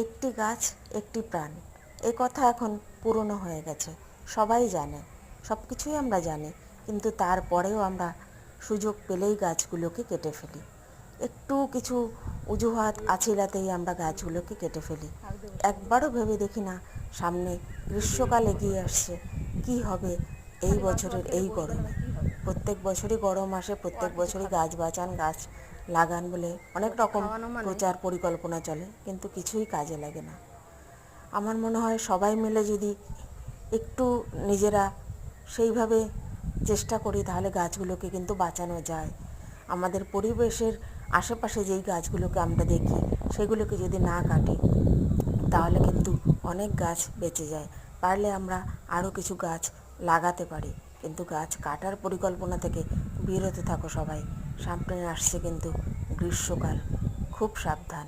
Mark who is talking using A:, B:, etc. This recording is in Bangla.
A: একটি গাছ একটি প্রাণ, এ কথা এখন পুরনো হয়ে গেছে, সবাই জানে, সব কিছুই আমরা জানি, কিন্তু তারপরেও আমরা সুযোগ পেলেই গাছগুলোকে কেটে ফেলি। একটু কিছু অজুহাত আছিলাতেই আমরা গাছগুলোকে কেটে ফেলি। একবারও ভেবে দেখি না সামনে গ্রীষ্মকাল এগিয়ে আসছে, কি হবে এই বছরের এই গরমে। প্রত্যেক বছরই গরম আসে, প্রত্যেক বছরই গাছ বাঁচান, গাছ লাগান বলে অনেক রকম প্রচার পরিকল্পনা চলে, কিন্তু কিছুই কাজে লাগে না। আমার মনে হয় সবাই মিলে যদি একটু নিজেরা সেইভাবে চেষ্টা করি, তাহলে গাছগুলোকে কিন্তু বাঁচানো যায়। আমাদের পরিবেশের আশেপাশে যেই গাছগুলোকে আমরা দেখি, সেগুলোকে যদি না কাটি, তাহলে কিন্তু অনেক গাছ বেঁচে যায়। পারলে আমরা আরও কিছু গাছ লাগাতে পারি, কিন্তু গাছ কাটার পরিকল্পনা থেকে বিরত থাকো সবাই। সামনে আসছে কিন্তু গ্রীষ্মকাল, খুব সাবধান।